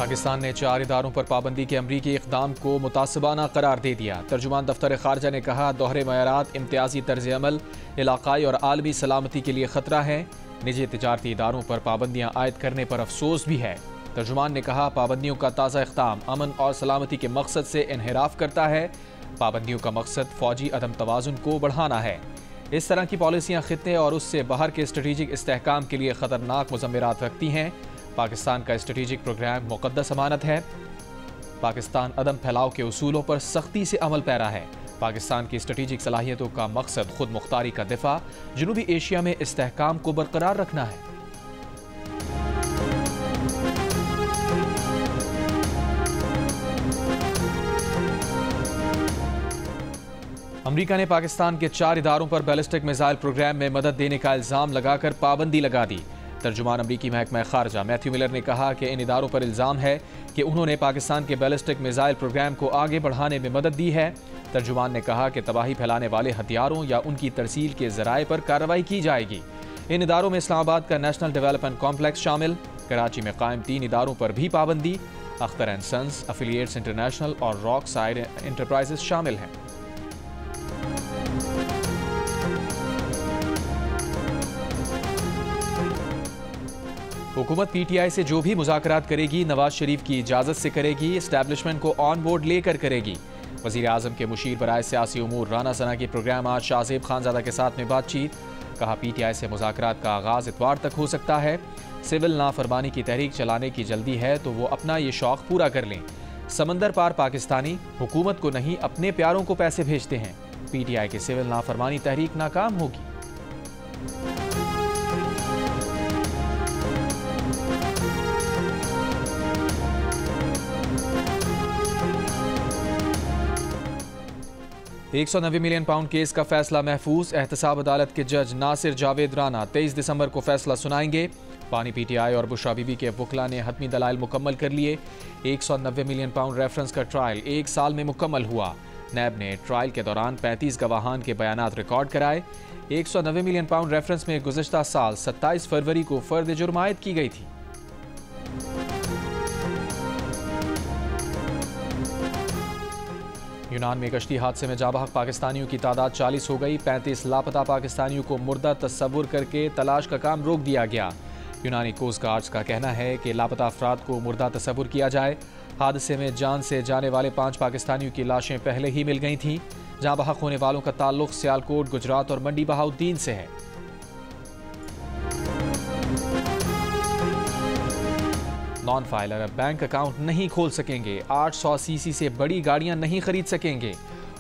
पाकिस्तान ने 4 इदारों पर पाबंदी के अमरीकी इक़दाम को मुतासिबाना करार दे दिया। तर्जुमान दफ्तर खारजा ने कहा, दोहरे मयारात, इम्तियाजी तर्ज अमल इलाकाई और आलमी सलामती के लिए खतरा है। निजी तिजारती इदारों पर पाबंदियाँ आयद करने पर अफसोस भी है। तर्जुमान ने कहा, पाबंदियों का ताज़ा इक़दाम अमन और सलामती के मकसद से इन्हिराफ करता है। पाबंदियों का मकसद फ़ौजी अदम तवाज़ुन को बढ़ाना है। इस तरह की पॉलिसियाँ खित्ते और उससे बाहर के स्ट्रेटेजिक इस्तेहकाम के लिए ख़तरनाक मुज़म्मिरात रखती हैं। पाकिस्तान का स्ट्रेटेजिक प्रोग्राम मुक़द्दस अमानत है। पाकिस्तान अदम फैलाव के उसूलों पर सख्ती से अमल पैरा है। पाकिस्तान की स्ट्रेटेजिक सलाहियतों का मकसद खुद मुख्तारी का दिफा, जनूबी एशिया में इस्तेहकाम को बरकरार रखना है। अमरीका ने पाकिस्तान के 4 इदारों पर बैलिस्टिक मिसाइल प्रोग्राम में मदद देने का इल्ज़ाम लगाकर पाबंदी लगा दी। तर्जुमान अमरीकी महकमा खारजा मैथ्यू मिलर ने कहा कि इन इदारों पर इल्ज़ाम है कि उन्होंने पाकिस्तान के बैलिस्टिक मिसाइल प्रोग्राम को आगे बढ़ाने में मदद दी है। तर्जुमान ने कहा कि तबाही फैलाने वाले हथियारों या उनकी तरसील के ज़राए पर कार्रवाई की जाएगी। इन इदारों में इस्लामाबाद का नेशनल डेवलपमेंट कॉम्प्लेक्स शामिल, कराची में कायम 3 इदारों पर भी पाबंदी, Akhtar and sons, affiliates international और रॉक साइड एंटरप्राइजेस शामिल हैं। हुकूमत PTI से जो भी मुज़ाकरात करेगी नवाज शरीफ की इजाज़त से करेगी, इस्टेब्लिशमेंट को ऑन बोर्ड लेकर करेगी। वज़ीर आज़म के मुशीर बराए सियासी उमूर राना सना की प्रोग्राम आज शाहज़ेब खानज़ादा के साथ में बातचीत। कहा, PTI से मुज़ाकरात का आगाज़ इतवार तक हो सकता है। सिविल नाफरमानी की तहरीक चलाने की जल्दी है तो वो अपना ये शौक़ पूरा कर लें। समंदर पार पाकिस्तानी हुकूमत को नहीं अपने प्यारों को पैसे भेजते हैं। PTI की सिविल नाफरमानी तहरीक नाकाम होगी। £190 मिलियन केस का फैसला महफूज। एहतसाब अदालत के जज नासिर जावेद राना 23 दिसंबर को फैसला सुनाएंगे। पानी PTI और बुशरा बीबी के वकला ने हतमी दलाइल मुकम्मल कर लिए। £190 मिलियन रेफरेंस का ट्रायल 1 साल में मुकम्मल हुआ। नैब ने ट्रायल के दौरान 35 गवाहान के बयानात रिकॉर्ड कराए। £190 मिलियन रेफरेंस में गुज़िश्ता साल 27 फरवरी को फ़र्द जुर्म आयद की गई थी। यूनान में कश्ती हादसे में जाबहक पाकिस्तानियों की तादाद 40 हो गई। 35 लापता पाकिस्तानियों को मुर्दा तस्वुर करके तलाश का काम रोक दिया गया। यूनानी कोस्ट गार्ड्स का कहना है कि लापता अफराद को मुर्दा तस्वुर किया जाए। हादसे में जान से जाने वाले 5 पाकिस्तानियों की लाशें पहले ही मिल गई थीं। जाबहक होने वालों का ताल्लुक सियालकोट, गुजरात और मंडी बहाउद्दीन से है। नॉन फाइलर अब बैंक अकाउंट नहीं खोल सकेंगे। 800 सीसी से बड़ी गाड़ियां नहीं खरीद सकेंगे।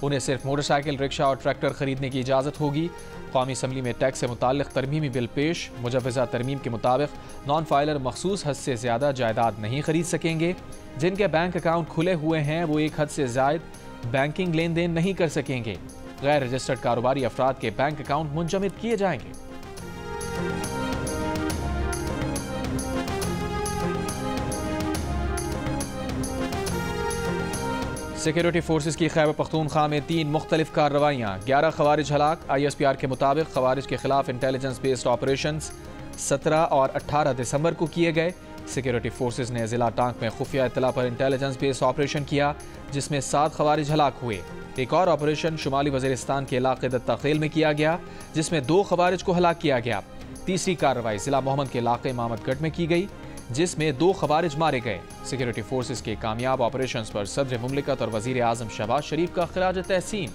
उन्हें सिर्फ मोटरसाइकिल, रिक्शा और ट्रैक्टर खरीदने की इजाज़त होगी। कौमी असम्बली में टैक्स से मुताल्लिक़ तरमीमी बिल पेश। मुजव्वज़ा तरमीम के मुताबिक नॉन फाइलर मखसूस हद से ज़्यादा जायदाद नहीं खरीद सकेंगे। जिनके बैंक अकाउंट खुले हुए हैं वो एक हद से ज़ायद बैंकिंग लेन देन नहीं कर सकेंगे। गैर रजिस्टर्ड कारोबारी अफराद के बैंक अकाउंट मुंजमद किए जाएंगे। सिक्योरिटी फोर्सेस की खैबर पख्तूनख्वा में 3 मुख्तलिफ कार्रवाइयाँ, 11 खवारिज हलाक। ISPR के मुताबिक खवारिज के खिलाफ इंटेलिजेंस बेस्ड ऑपरेशंस 17 और 18 दिसंबर को किए गए। सिक्योरिटी फोर्सेस ने ज़िला टांक में खुफिया इत्तला पर इंटेलिजेंस बेस्ड ऑपरेशन किया जिसमें 7 खवारिज हलाक हुए। एक और ऑपरेशन शुमाली वज़ीरिस्तान के इलाके दत्ताखेल में किया गया जिसमें 2 खवारिज को हलाक किया गया। तीसरी कार्रवाई ज़िला मोहम्मद के इलाके मामदगढ़ में की गई जिसमें 2 खवारिज मारे गए। सिक्योरिटी फोर्सेस के कामयाब ऑपरेशंस पर सदर मुमलिकत और वज़ीर आज़म शहबाज शरीफ का खिराज तहसीन।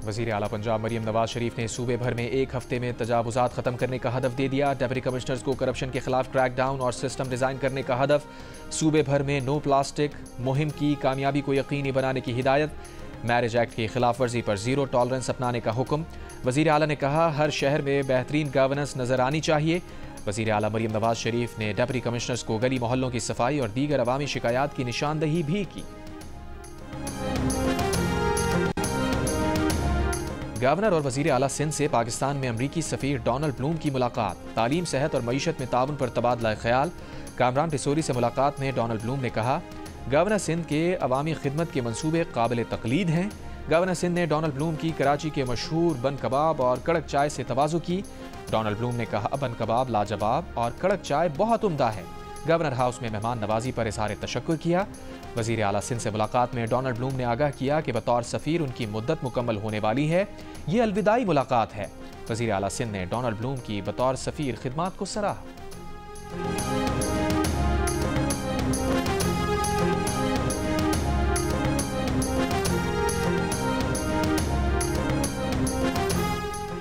वज़ीर आला पंजाब मरीम नवाज शरीफ ने सूबे भर में 1 हफ्ते में तजावुज़ात ख़त्म करने का हदफ दे दिया। डिप्टी कमिश्नर्स को करप्शन के खिलाफ क्रैक डाउन और सिस्टम डिज़ाइन करने का हदफ। सूबे भर में नो प्लास्टिक मुहिम की कामयाबी को यकीनी बनाने की हिदायत। मैरिज एक्ट की खिलाफ वर्जी पर 0 टॉलरेंस अपनाने का हुक्म। वज़ीर आला ने कहा, हर शहर में बेहतरीन गवर्नेंस नजर आनी चाहिए। वज़ीर आला मरीम नवाज शरीफ ने डिप्टी कमिश्नर्स को गली मोहल्लों की सफाई और दीगर अवामी शिकायत की निशानदही भी की। गवर्नर और वज़ीर आला सिंध से पाकिस्तान में अमरीकी सफ़ीर डोनाल्ड ब्लूम की मुलाकात। तालीम, सेहत और मईशत में ताउन पर तबादला ख्याल। कामरान टिसोरी से मुलाकात में डोनाल्ड ब्लूम ने कहा, गवर्नर सिंध के अवामी खिदमत के मंसूबे काबिल तकलीद हैं। गवर्नर सिंध ने डोनाल्ड ब्लूम की कराची के मशहूर बन कबाब और कड़क चाय से तवाज़ु की। डोनाल्ड ब्लूम ने कहा, बन कबाब लाजवाब और कड़क चाय बहुत उम्दा है। गवर्नर हाउस में मेहमान नवाजी पर इज़हार तशक्कुर किया। वज़ीर आला सिंध से मुलाकात में डोनाल्ड ब्लूम ने आगाह किया कि बतौर सफ़ीर उनकी मुद्दत मुकम्मल होने वाली है। ये अलविदाई मुलाकात है। वज़ीर आला सिंध ने डोनाल्ड ब्लूम की बतौर सफ़ीर खिदमात को सराहा।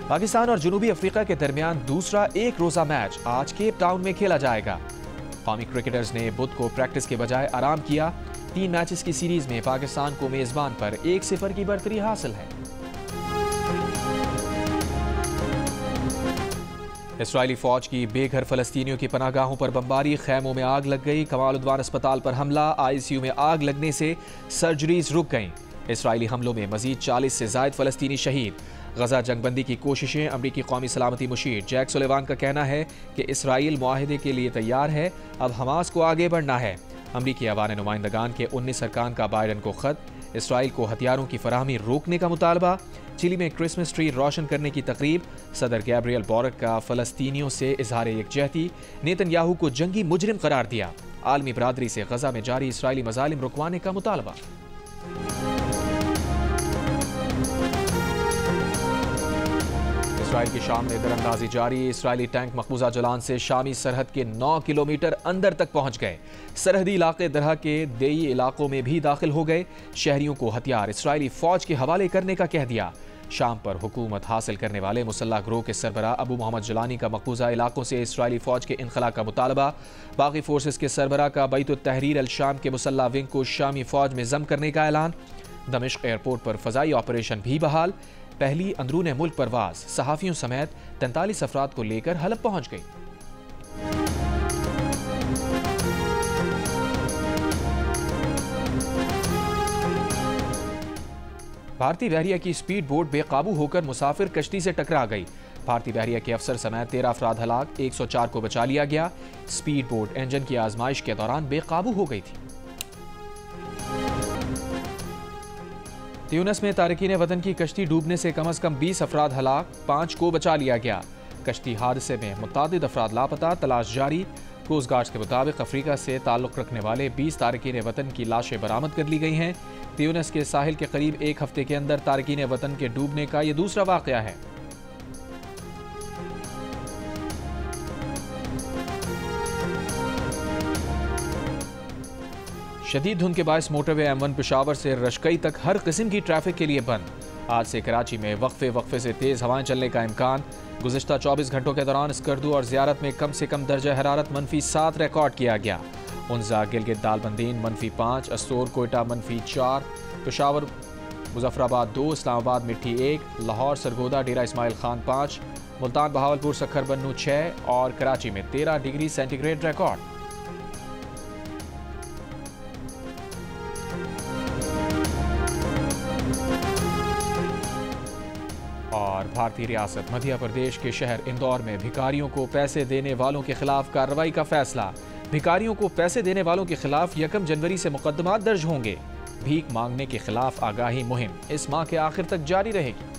पाकिस्तान और जनूबी अफ्रीका के दरमियान दूसरा एक रोज़ा मैच आज केप टाउन में खेला जाएगा। कौमी क्रिकेटर्स ने बुध को प्रैक्टिस के बजाय आराम किया। 3 मैचेस की सीरीज में पाकिस्तान को मेजबान पर 1-0 की बढ़तरी हासिल है। इसराइली फौज की बेघर फलस्तीनियों की पनाहगाहों पर बमबारी, खैमों में आग लग गई। कमाल उद्वान अस्पताल पर हमला, ICU में आग लगने से सर्जरीज रुक गईं। इसराइली हमलों में मजीद 40 से जायद फलस्तीनी शहीद। गजा जंगबंदी की कोशिशें, अमरीकी कौमी सलामती मुशीर जैक सुलेवान का कहना है कि इसराइल मुआहदे के लिए तैयार है, अब हमास को आगे बढ़ना है। अमरीकी अवान नुमाइंदगान के 19 अरकान का बाइडन को खत, इसराइल को हथियारों की फराहमी रोकने का मुतालबा। चिली में क्रिसमस ट्री रोशन करने की तकरीब। सदर गैब्रियल बोरक का फलस्तीनियों से इजहार यकजहती, नेतन्याहू को जंगी मुजरिम करार दिया। आलमी बरादरी से गजा में जारी इसराइली मजालिम रुकवाने का मुतालबा। इसराइल की शाम में दरअंदाजी जारी। इसराइली टैंक मकबूजा जलान से शामी सरहद के 9 किलोमीटर अंदर तक पहुंच गए। सरहदी इलाके दरह के देई इलाकों में भी दाखिल हो गए। शहरियों को हथियार इसराइली फौज के हवाले करने का कह दिया। शाम पर हुकूमत हासिल करने वाले मुसल्लह गिरोह के सरबराह अबू मोहम्मद जलानी का मकबूजा इलाकों से इसराइली फौज के इनखला का मुतालबा। बाकी फोर्सेस के सरबराह का बैतुत तहरीर अल शाम के मुसल्लह विंग को शामी फौज में जम करने का ऐलान। दमिश्क एयरपोर्ट पर फजाई ऑपरेशन भी बहाल। पहली अंदरूने मुल्क परवाज सहाफियों समेत 43 अफराद को लेकर हलब पहुंच गई। भारतीय बहरिया की स्पीड बोट बेकाबू होकर मुसाफिर कश्ती से टकरा गई। भारतीय बहरिया के अफसर समेत 13 अफराद हलाक, 104 को बचा लिया गया। स्पीड बोट इंजन की आजमाइश के दौरान बेकाबू हो गई थी। ट्यूनिस में तारकीन वतन की कश्ती डूबने से कम से कम 20 अफराद हलाक, 5 को बचा लिया गया। कश्ती हादसे में मुतादिद अफराद लापता, तलाश जारी। कोस्ट गार्ड के मुताबिक अफ्रीका से ताल्लुक रखने वाले 20 तारकीन वतन की लाशें बरामद कर ली गई हैं। ट्यूनिस के साहिल के करीब एक हफ्ते के अंदर तारकीन वतन के डूबने का यह दूसरा वाकया है। शदीद धुंध के बायस मोटरवे M1 पेशावर से रशकई तक हर किस्म की ट्रैफिक के लिए बंद। आज से कराची में वक्फे से तेज हवाएं चलने का इम्कान। गुज़िश्ता 24 घंटों के दौरान स्कर्दू और ज़ियारत में कम से कम दर्जा हरारत -7 रिकॉर्ड किया गया। उन्जा, गिलगित दालबंदीन -5, अस्तोर कोयटा -4, पेशावर मुजफ्फराबाद 2, इस्लामाबाद मिट्टी 1, लाहौर सरगोदा डेरा इस्माइल खान 5, मुल्तान बहावलपुर सखर बन्नू 6 और कराची में 13 डिग्री सेंटीग्रेड रिकॉर्ड। और भारतीय रियासत मध्य प्रदेश के शहर इंदौर में भिखारियों को पैसे देने वालों के खिलाफ कार्रवाई का फैसला। भिखारियों को पैसे देने वालों के खिलाफ 1 जनवरी से मुकदमात दर्ज होंगे। भीख मांगने के खिलाफ आगाही मुहिम इस माह के आखिर तक जारी रहेगी।